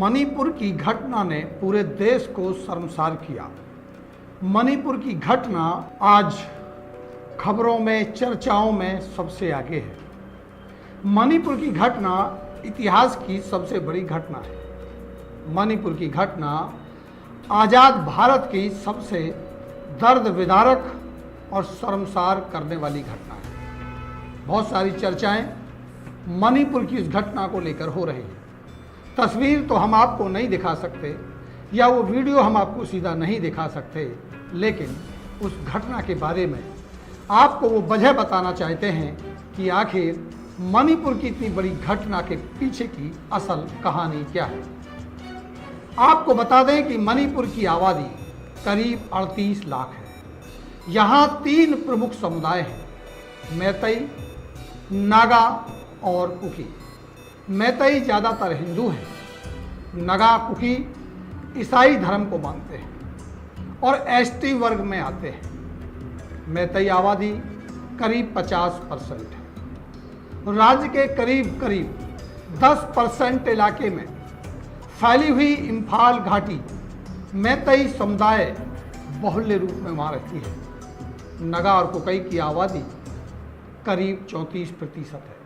मणिपुर की घटना ने पूरे देश को शर्मसार किया। मणिपुर की घटना आज खबरों में, चर्चाओं में सबसे आगे है। मणिपुर की घटना इतिहास की सबसे बड़ी घटना है। मणिपुर की घटना आज़ाद भारत की सबसे दर्द विदारक और शर्मसार करने वाली घटना है। बहुत सारी चर्चाएं मणिपुर की इस घटना को लेकर हो रही है। तस्वीर तो हम आपको नहीं दिखा सकते या वो वीडियो हम आपको सीधा नहीं दिखा सकते, लेकिन उस घटना के बारे में आपको वो वजह बताना चाहते हैं कि आखिर मणिपुर की इतनी बड़ी घटना के पीछे की असल कहानी क्या है। आपको बता दें कि मणिपुर की आबादी करीब 38 लाख है। यहाँ 3 प्रमुख समुदाय हैं, मैतई, नागा और कुकी। मैतई ज़्यादातर हिंदू हैं, नागा कुकी ईसाई धर्म को मानते हैं और एसटी वर्ग में आते हैं। मैतई आबादी करीब 50% है। राज्य के करीब 10% इलाके में फैली हुई इम्फाल घाटी मैतई समुदाय बहुल्य रूप में वहाँ रहती है। नागा और कुकी की आबादी करीब 34% है।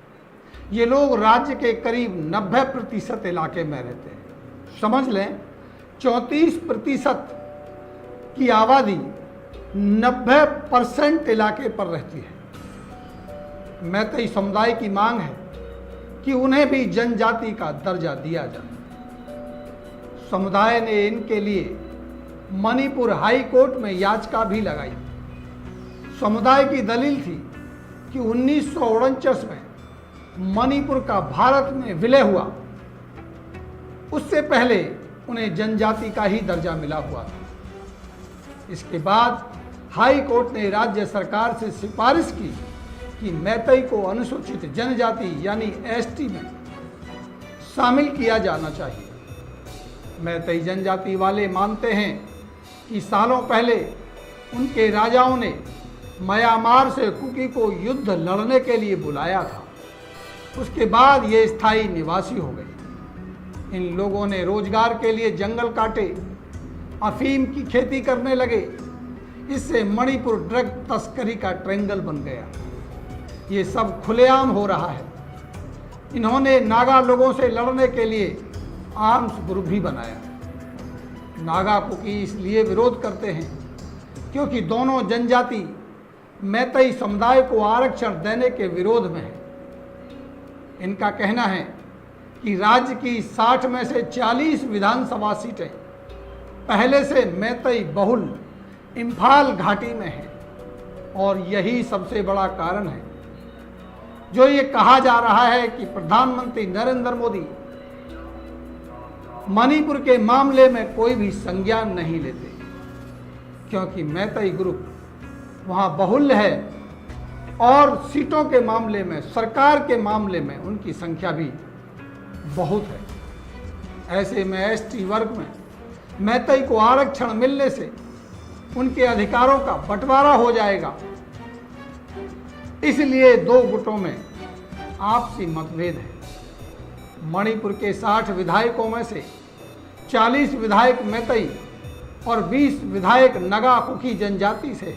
ये लोग राज्य के करीब 90% इलाके में रहते हैं। समझ लें, 34% की आबादी 90% इलाके पर रहती है। मैतई समुदाय की मांग है कि उन्हें भी जनजाति का दर्जा दिया जाए। समुदाय ने इनके लिए मणिपुर हाई कोर्ट में याचिका भी लगाई। समुदाय की दलील थी कि 1949 में मणिपुर का भारत में विलय हुआ, उससे पहले उन्हें जनजाति का ही दर्जा मिला हुआ था। इसके बाद हाई कोर्ट ने राज्य सरकार से सिफारिश की कि मैतई को अनुसूचित जनजाति यानी एसटी में शामिल किया जाना चाहिए। मैतई जनजाति वाले मानते हैं कि सालों पहले उनके राजाओं ने म्यांमार से कुकी को युद्ध लड़ने के लिए बुलाया था। उसके बाद ये स्थायी निवासी हो गए। इन लोगों ने रोजगार के लिए जंगल काटे, अफीम की खेती करने लगे। इससे मणिपुर ड्रग तस्करी का ट्रायंगल बन गया। ये सब खुलेआम हो रहा है। इन्होंने नागा लोगों से लड़ने के लिए आर्म्स ग्रुप भी बनाया। नागा कुकी इसलिए विरोध करते हैं क्योंकि दोनों जनजाति मैतई समुदाय को आरक्षण देने के विरोध में है। इनका कहना है कि राज्य की 60 में से 40 विधानसभा सीटें पहले से मैतई बहुल इम्फाल घाटी में है और यही सबसे बड़ा कारण है जो ये कहा जा रहा है कि प्रधानमंत्री नरेंद्र मोदी मणिपुर के मामले में कोई भी संज्ञान नहीं लेते, क्योंकि मैतई ग्रुप वहाँ बहुल्य है और सीटों के मामले में, सरकार के मामले में उनकी संख्या भी बहुत है। ऐसे में एसटी वर्ग में मैतई को आरक्षण मिलने से उनके अधिकारों का बंटवारा हो जाएगा। इसलिए 2 गुटों में आपसी मतभेद है। मणिपुर के 60 विधायकों में से 40 विधायक मैतई और 20 विधायक नागा कुकी जनजाति से।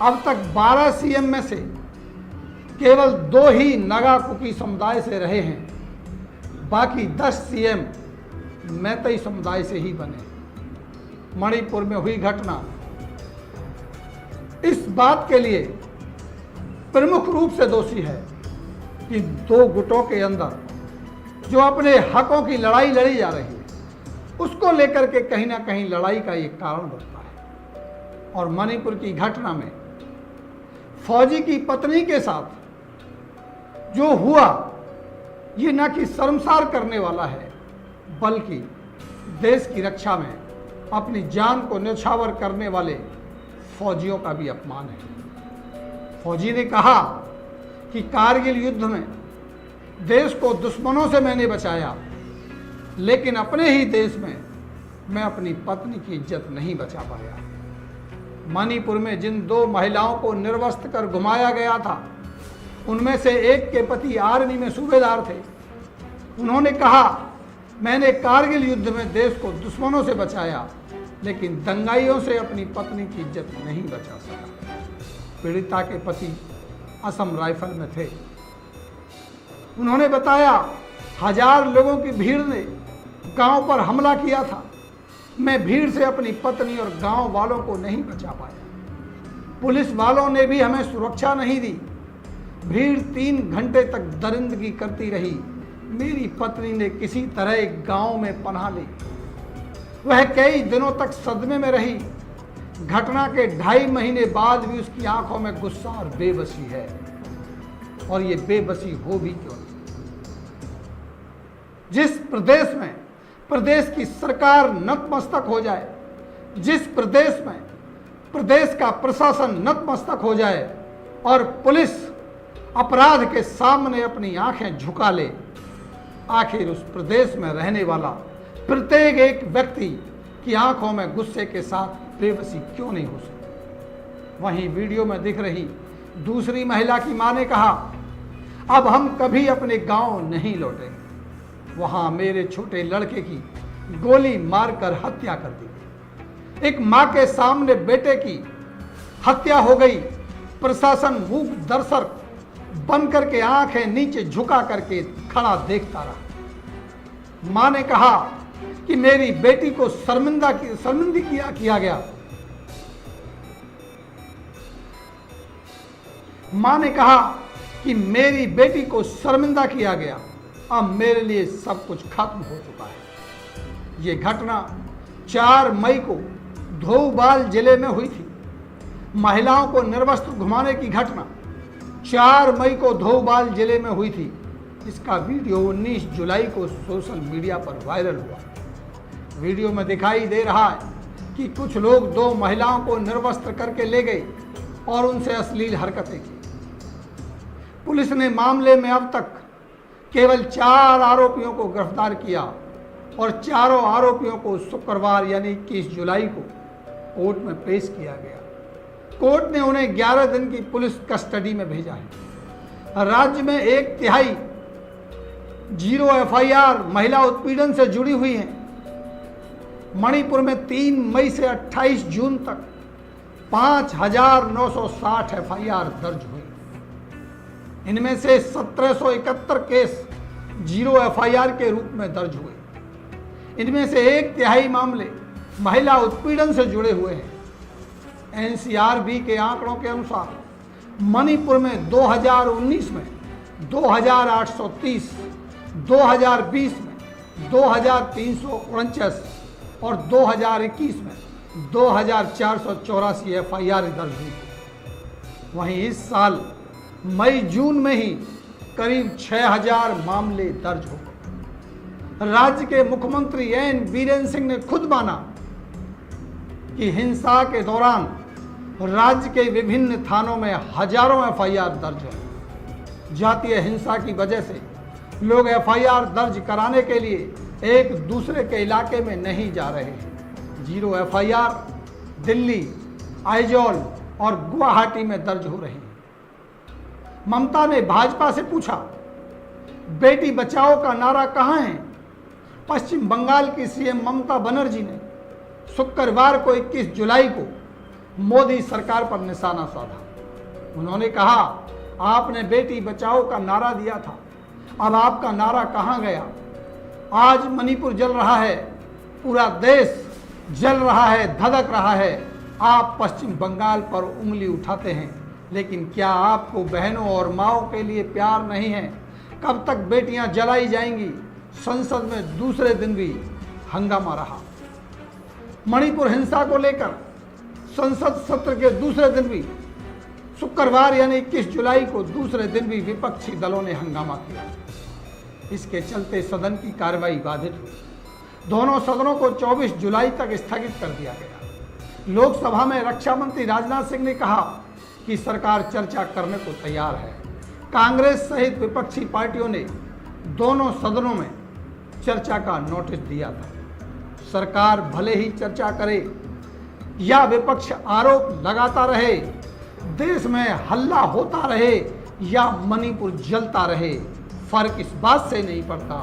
अब तक 12 सीएम में से केवल 2 ही नागा कुकी समुदाय से रहे हैं। बाकी 10 सीएम मैतई समुदाय से ही बने। मणिपुर में हुई घटना इस बात के लिए प्रमुख रूप से दोषी है कि 2 गुटों के अंदर जो अपने हकों की लड़ाई लड़ी जा रही है, उसको लेकर के कहीं ना कहीं लड़ाई का एक कारण बनता है। और मणिपुर की घटना में फौजी की पत्नी के साथ जो हुआ, ये न कि शर्मसार करने वाला है, बल्कि देश की रक्षा में अपनी जान को न्यौछावर करने वाले फौजियों का भी अपमान है। फौजी ने कहा कि कारगिल युद्ध में देश को दुश्मनों से मैंने बचाया, लेकिन अपने ही देश में मैं अपनी पत्नी की इज्जत नहीं बचा पाया। मणिपुर में जिन 2 महिलाओं को निर्वस्त्र कर घुमाया गया था, उनमें से एक के पति आर्मी में सूबेदार थे। उन्होंने कहा मैंने कारगिल युद्ध में देश को दुश्मनों से बचाया, लेकिन दंगाइयों से अपनी पत्नी की इज्जत नहीं बचा सका। पीड़िता के पति असम राइफल में थे। उन्होंने बताया, 1000 लोगों की भीड़ ने गांव पर हमला किया था। मैं भीड़ से अपनी पत्नी और गांव वालों को नहीं बचा पाया। पुलिस वालों ने भी हमें सुरक्षा नहीं दी। भीड़ 3 घंटे तक दरिंदगी करती रही। मेरी पत्नी ने किसी तरह एक गांव में पनाह ली। वह कई दिनों तक सदमे में रही। घटना के 2.5 महीने बाद भी उसकी आंखों में गुस्सा और बेबसी है, और ये बेबसी हो भी क्यों नहीं। जिस प्रदेश में प्रदेश की सरकार नतमस्तक हो जाए, जिस प्रदेश में प्रदेश का प्रशासन नतमस्तक हो जाए और पुलिस अपराध के सामने अपनी आंखें झुका ले, आखिर उस प्रदेश में रहने वाला प्रत्येक एक व्यक्ति की आंखों में गुस्से के साथ बेबसी क्यों नहीं हो सकती। वहीं वीडियो में दिख रही दूसरी महिला की मां ने कहा, अब हम कभी अपने गांव नहीं लौटेंगे। वहां मेरे छोटे लड़के की गोली मारकर हत्या कर दी गई। एक मां के सामने बेटे की हत्या हो गई। प्रशासन मूक दर्शक बन करके आंखें नीचे झुका करके खड़ा देखता रहा। मां ने कहा कि मेरी बेटी को शर्मिंदा किया गया। मां ने कहा कि मेरी बेटी को शर्मिंदा किया गया। अब मेरे लिए सब कुछ खत्म हो चुका है। ये घटना 4 मई को धोबाल जिले में हुई थी। महिलाओं को निर्वस्त्र घुमाने की घटना 4 मई को धोबाल जिले में हुई थी। इसका वीडियो 19 जुलाई को सोशल मीडिया पर वायरल हुआ। वीडियो में दिखाई दे रहा है कि कुछ लोग 2 महिलाओं को निर्वस्त्र करके ले गए और उनसे अश्लील हरकतें की। पुलिस ने मामले में अब तक केवल 4 आरोपियों को गिरफ्तार किया और चारों आरोपियों को शुक्रवार यानी 21 जुलाई को कोर्ट में पेश किया गया। कोर्ट ने उन्हें 11 दिन की पुलिस कस्टडी में भेजा है। राज्य में 1/3 0 FIR महिला उत्पीड़न से जुड़ी हुई हैं। मणिपुर में 3 मई से 28 जून तक 5,960 FIR दर्ज हुई। इनमें से 1771 केस 0 FIR के रूप में दर्ज हुए। इनमें से 1/3 मामले महिला उत्पीड़न से जुड़े हुए हैं। NCRB के आंकड़ों के अनुसार मणिपुर में 2019 में 2,830, 2020 में 2,349 और 2021 में 2,484 FIR दर्ज हुई। वहीं इस साल मई जून में ही करीब 6,000 मामले दर्ज हो गए। राज्य के मुख्यमंत्री एन बीरेन्द्र सिंह ने खुद माना कि हिंसा के दौरान राज्य के विभिन्न थानों में हजारों FIR दर्ज है। जातीय हिंसा की वजह से लोग FIR दर्ज कराने के लिए एक दूसरे के इलाके में नहीं जा रहे हैं। 0 FIR दिल्ली, आइजॉल और गुवाहाटी में दर्ज हो रही है। ममता ने भाजपा से पूछा, बेटी बचाओ का नारा कहां है? पश्चिम बंगाल की CM ममता बनर्जी ने शुक्रवार को 21 जुलाई को मोदी सरकार पर निशाना साधा। उन्होंने कहा, आपने बेटी बचाओ का नारा दिया था, अब आपका नारा कहां गया? आज मणिपुर जल रहा है, पूरा देश जल रहा है, धधक रहा है। आप पश्चिम बंगाल पर उंगली उठाते हैं, लेकिन क्या आपको बहनों और माओं के लिए प्यार नहीं है? कब तक बेटियां जलाई जाएंगी? संसद में दूसरे दिन भी हंगामा रहा। मणिपुर हिंसा को लेकर संसद सत्र के दूसरे दिन भी शुक्रवार यानी 21 जुलाई को दूसरे दिन भी विपक्षी दलों ने हंगामा किया। इसके चलते सदन की कार्रवाई बाधित हुई। दोनों सदनों को 24 जुलाई तक स्थगित कर दिया गया। लोकसभा में रक्षा मंत्री राजनाथ सिंह ने कहा कि सरकार चर्चा करने को तैयार है। कांग्रेस सहित विपक्षी पार्टियों ने दोनों सदनों में चर्चा का नोटिस दिया था। सरकार भले ही चर्चा करे या विपक्ष आरोप लगाता रहे, देश में हल्ला होता रहे या मणिपुर जलता रहे, फर्क इस बात से नहीं पड़ता,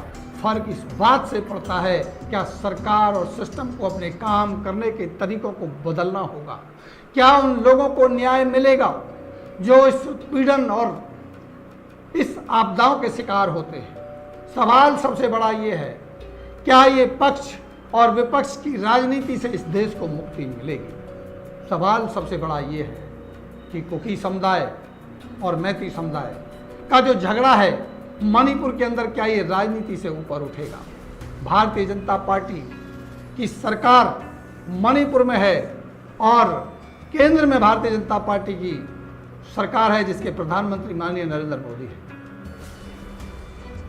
फर्क इस बात से पड़ता है क्या सरकार और सिस्टम को अपने काम करने के तरीकों को बदलना होगा। क्या उन लोगों को न्याय मिलेगा जो इस उत्पीड़न और इस आपदाओं के शिकार होते हैं। सवाल सबसे बड़ा ये है, क्या ये पक्ष और विपक्ष की राजनीति से इस देश को मुक्ति मिलेगी। सवाल सबसे बड़ा ये है कि कुकी समुदाय और मैती समुदाय का जो झगड़ा है मणिपुर के अंदर, क्या ये राजनीति से ऊपर उठेगा। भारतीय जनता पार्टी की सरकार मणिपुर में है और केंद्र में भारतीय जनता पार्टी की सरकार है जिसके प्रधानमंत्री माननीय नरेंद्र मोदी है।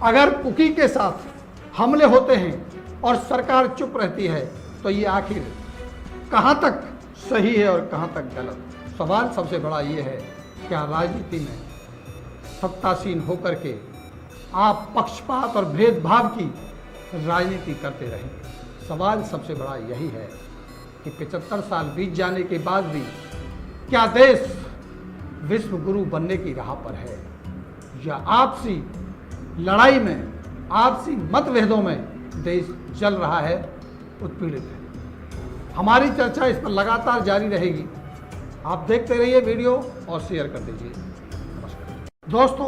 अगर कुकी के साथ हमले होते हैं और सरकार चुप रहती है तो ये आखिर कहां तक सही है और कहां तक गलत। सवाल सबसे बड़ा ये है, क्या राजनीति में सत्तासीन होकर के आप पक्षपात और भेदभाव की राजनीति करते रहेंगे। सवाल सबसे बड़ा यही है कि 75 साल बीत जाने के बाद भी क्या देश विश्व गुरु बनने की राह पर है या आपसी लड़ाई में, आपसी मतभेदों में देश जल रहा है, उत्पीड़ित है। हमारी चर्चा इस पर लगातार जारी रहेगी। आप देखते रहिए वीडियो और शेयर कर दीजिए। नमस्कार दोस्तों।